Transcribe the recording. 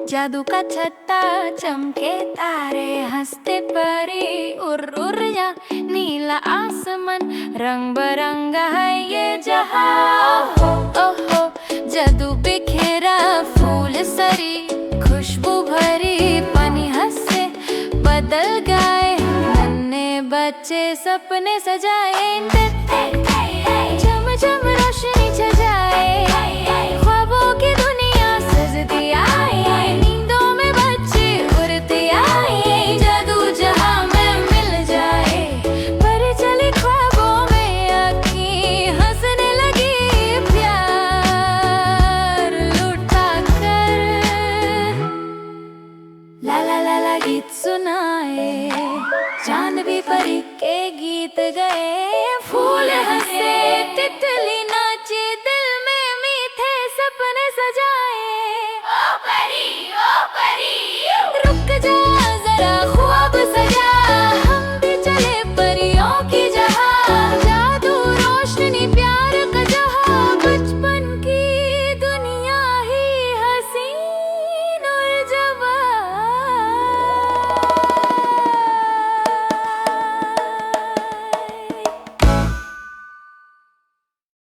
जादू का छत्ता चमके तारे हंसते परी उर उर या नीला आसमान रंग बरंगा है ये जहां ओहो जादू बिखेरा फूल सरी खुशबू भरी पानी हंसे बदल गए नन्हे बच्चे सपने सजाए झम झम रोशनी छजाए ख्वाबों की दुनिया सजती आई नींदों में बच्चे उड़ते आए जादू जहां में मिल जाए पर चली ख्वाबों में आँखें हंसने लगी प्यार लुटा कर ला ला ला ला गीत सुनाए चांद भी परी के गीत गए फूल हंसे